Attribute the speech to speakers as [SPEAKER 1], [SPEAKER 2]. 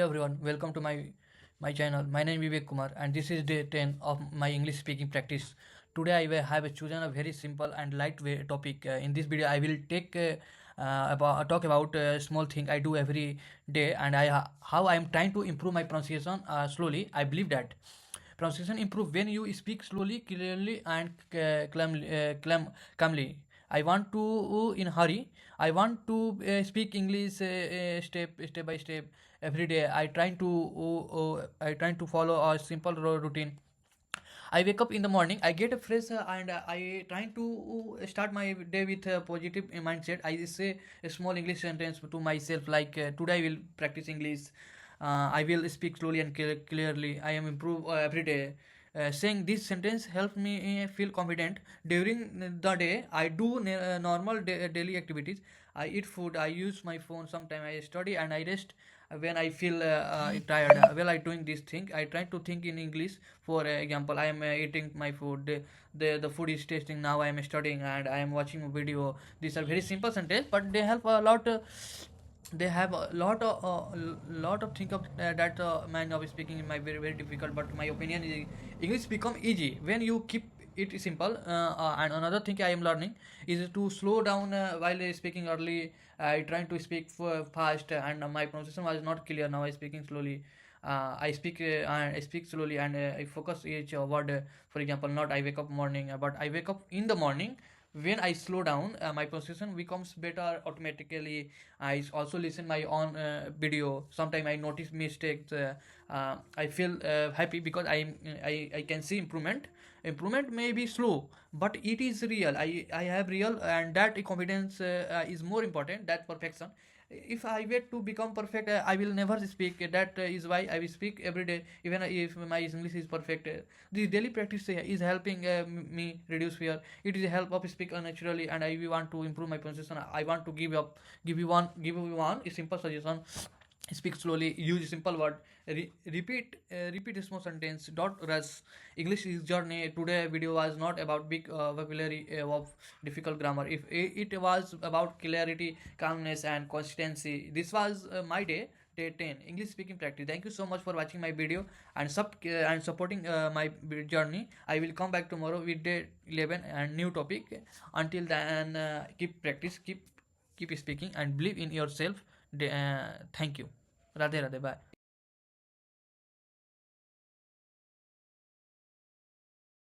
[SPEAKER 1] everyone, welcome to my channel. My name is Vivek Kumar, and this is day 10 of my English speaking practice. Today I will have chosen a very simple and lightweight topic. In this video, I will talk about a small thing I do every day, and how I am trying to improve my pronunciation slowly. I believe that pronunciation improve when you speak slowly, clearly, and calmly. I want to in hurry. I want to speak English step by step every day. I trying to follow a simple routine. I wake up in the morning. I get fresh and I trying to start my day with a positive mindset. I say a small English sentence to myself like today I will practice English. I will speak slowly and clearly. I am improve every day. Saying this sentence helps me feel confident during the day. I do normal daily activities. I eat food. I use my phone. Sometimes I study and I rest when I feel tired. While I doing this thing, I try to think in English. For example, I am eating my food. The food is tasting. Now I am studying and I am watching a video. These are very simple sentences, but they help a lot. They have a lot of think of that man of speaking in my very difficult, but my opinion is English become easy when you keep it simple. And another thing I am learning is to slow down while speaking. Early I trying to speak fast and my pronunciation was not clear. Now I speaking slowly. I speak slowly and I focus each word. For example, not I wake up morning, but I wake up in the morning. When I slow down, my pronunciation becomes better automatically. I also listen my own video. Sometimes I notice mistakes. I feel happy because I can see improvement. Improvement may be slow, but it is real. I have real, and that confidence is more important than perfection. If I wait to become perfect, I will never speak. That is why I will speak every day, even if my English is perfect. The daily practice is helping me reduce fear. It is help of speak naturally, and I want to improve my pronunciation. I want to give you one a simple suggestion. Speak slowly, use simple word, repeat a small sentence, don't rush. English is journey. Today video was not about big vocabulary of difficult grammar. If it was about clarity, calmness, and consistency. This was my day 10 English speaking practice. Thank you so much for watching my video and and supporting my journey. I will come back tomorrow with day 11 and new topic. Until then, keep practice, keep speaking, and believe in yourself. Thank you. Radhe Radhe. Bye.